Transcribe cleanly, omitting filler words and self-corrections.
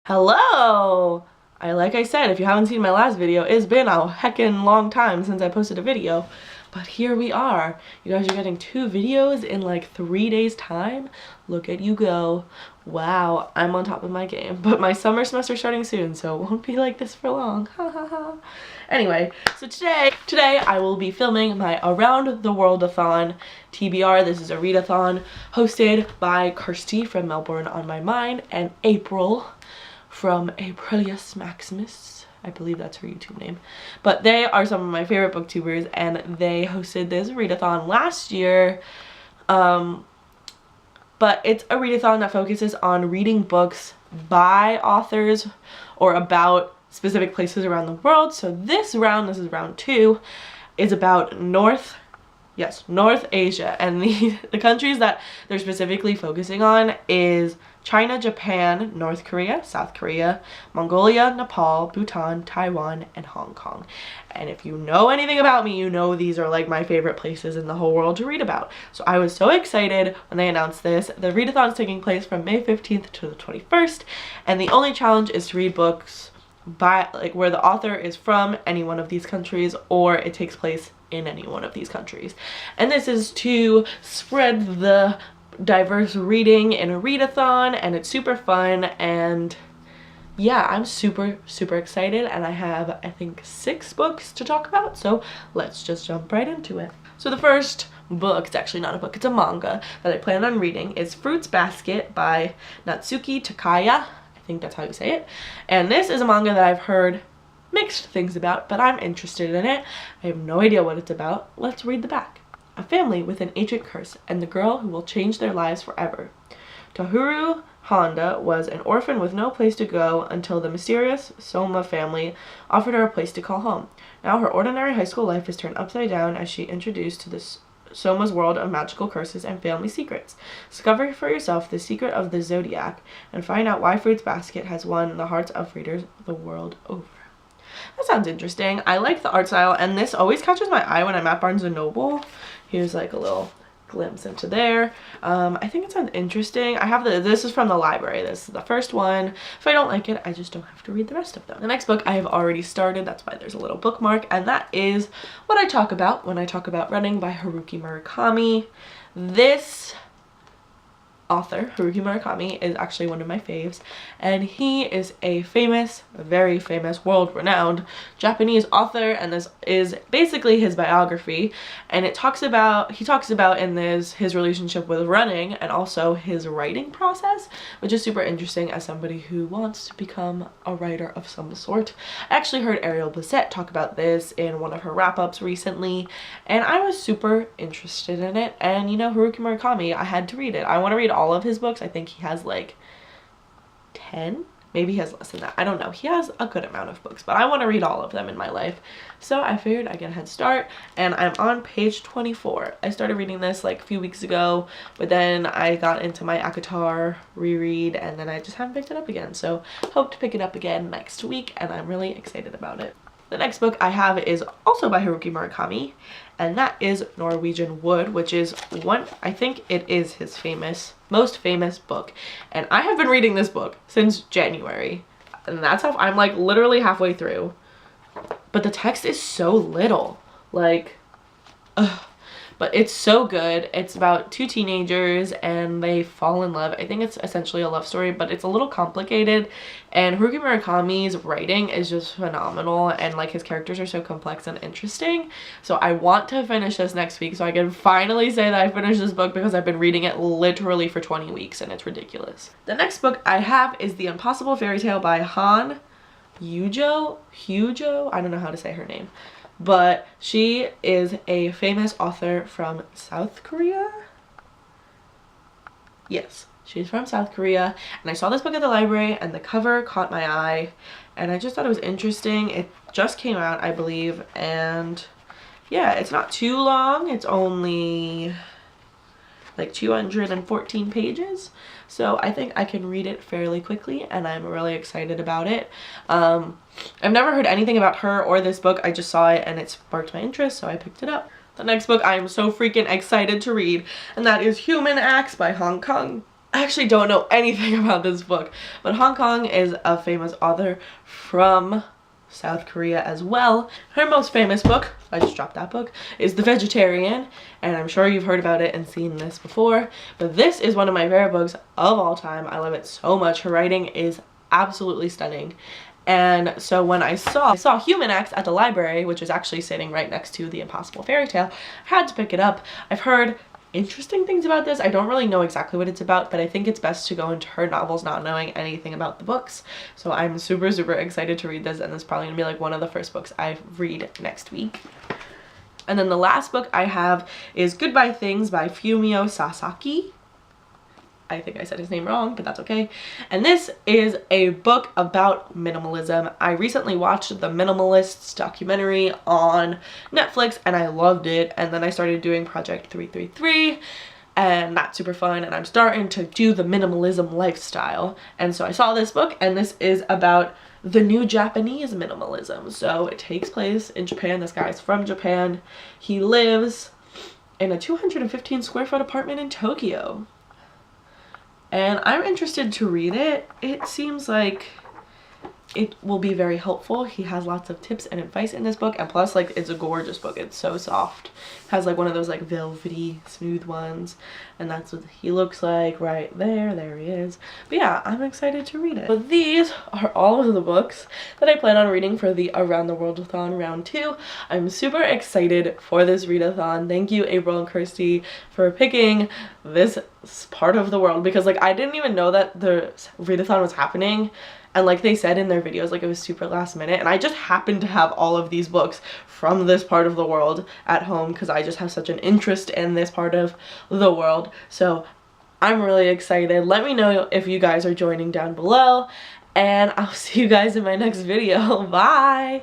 Hello! Like I said, if you haven't seen my last video, it's been a heckin' long time since I posted a video. But here we are. You guys are getting 2 videos in like 3 days time. Look at you go. Wow, I'm on top of my game. But my summer semester's starting soon, so it won't be like this for long. Ha ha ha. Anyway, so today I will be filming my Around the World-a-thon TBR. This is a readathon hosted by Kirsty from Melbourne on My Mind and April from Aprilius Maximus. I believe that's her YouTube name. But they are some of my favorite booktubers, and they hosted this readathon last year. But it's a readathon that focuses on reading books by authors or about specific places around the world. So this is round 2, is about North Asia, and the countries that they're specifically focusing on is China, Japan, North Korea, South Korea, Mongolia, Nepal, Bhutan, Taiwan, and Hong Kong. And if you know anything about me, you know these are like my favorite places in the whole world to read about. So I was so excited when they announced this. The readathon is taking place from May 15th to the 21st, and the only challenge is to read books by where the author is from any one of these countries, or it takes place in any one of these countries. And this is to spread the diverse reading in a readathon, and it's super fun. And yeah, I'm super excited, and I have I think 6 books to talk about, so let's just jump right into it. So the first book, it's actually not a book, it's a manga that I plan on reading, is Fruits Basket by Natsuki Takaya. I think that's how you say it. And this is a manga that I've heard mixed things about, but I'm interested in it. I have no idea what it's about. Let's read the back. A family with an ancient curse and the girl who will change their lives forever. Tohuru Honda was an orphan with no place to go until the mysterious Soma family offered her a place to call home. Now her ordinary high school life is turned upside down as she introduced to this Soma's world of magical curses and family secrets. Discover for yourself the secret of the Zodiac and find out why Fruits Basket has won the hearts of readers the world over. That sounds interesting. I like the art style, and this always catches my eye when I'm at Barnes & Noble. Here's like a little glimpse into there. I think it sounds interesting. I have this is from the library. This is the first one. If I don't like it, I just don't have to read the rest of them. The next book I have already started. That's why there's a little bookmark, and that is what I talk about when I talk about running by Haruki Murakami. This author, Haruki Murakami, is actually one of my faves, and he is a famous, very famous, world-renowned Japanese author, and this is basically his biography, and he talks about in this his relationship with running and also his writing process, which is super interesting as somebody who wants to become a writer of some sort. I actually heard Ariel Bissett talk about this in one of her wrap-ups recently, and I was super interested in it. And you know, Haruki Murakami, I had to read it. I want to read all of his books. I think he has like 10, maybe he has less than that, I don't know. He has a good amount of books, but I want to read all of them in my life, so I figured I'd get a head start, and I'm on page 24. I started reading this like a few weeks ago, but then I got into my ACOTAR reread, and then I just haven't picked it up again, so hope to pick it up again next week, and I'm really excited about it. The next book I have is also by Haruki Murakami, and that is Norwegian Wood, which is I think it is his most famous book. And I have been reading this book since January, and that's how I'm like literally halfway through. But the text is so little, like, ugh. But it's so good. It's about 2 teenagers and they fall in love. I think it's essentially a love story, but it's a little complicated. And Haruki Murakami's writing is just phenomenal, and like his characters are so complex and interesting. So I want to finish this next week so I can finally say that I finished this book, because I've been reading it literally for 20 weeks and it's ridiculous. The next book I have is The Impossible Fairy Tale by Han Hujo. I don't know how to say her name. But she is a famous author from South Korea. Yes, she's from South Korea. And I saw this book at the library, and the cover caught my eye, and I just thought it was interesting. It just came out, I believe, and yeah, it's not too long. It's only like 214 pages, so I think I can read it fairly quickly, and I'm really excited about it. I've never heard anything about her or this book. I just saw it and it sparked my interest, so I picked it up. The next book I am so freaking excited to read, and that is Human Acts by Hong Kong I actually don't know anything about this book, but Hong Kong is a famous author from South Korea as well. Her most famous book, I just dropped that book, is The Vegetarian, and I'm sure you've heard about it and seen this before, but this is one of my favorite books of all time. I love it so much. Her writing is absolutely stunning. And so when I saw Human X at the library, which is actually sitting right next to The Impossible Fairy Tale, I had to pick it up. I've heard interesting things about this. I don't really know exactly what it's about, but I think it's best to go into her novels not knowing anything about the books. So I'm super excited to read this, and this is probably gonna be like one of the first books I read next week. And then the last book I have is Goodbye Things by Fumio Sasaki. I think I said his name wrong, but that's okay. And this is a book about minimalism. I recently watched the Minimalists documentary on Netflix and I loved it. And then I started doing Project 333 and that's super fun. And I'm starting to do the minimalism lifestyle. And so I saw this book, and this is about the new Japanese minimalism. So it takes place in Japan. This guy's from Japan. He lives in a 215 square foot apartment in Tokyo. And I'm interested to read it. It seems like it will be very helpful. He has lots of tips and advice in this book, and plus like it's a gorgeous book. It's so soft. It has like one of those like velvety smooth ones, and that's what he looks like right there. There he is. But yeah, I'm excited to read it. So these are all of the books that I plan on reading for the Around the World-a-thon round 2. I'm super excited for this readathon. Thank you, April and Kirsty, for picking this part of the world, because like I didn't even know that the readathon was happening. And like they said in their videos, like it was super last minute, and I just happened to have all of these books from this part of the world at home because I just have such an interest in this part of the world. So I'm really excited. Let me know if you guys are joining down below, and I'll see you guys in my next video. Bye!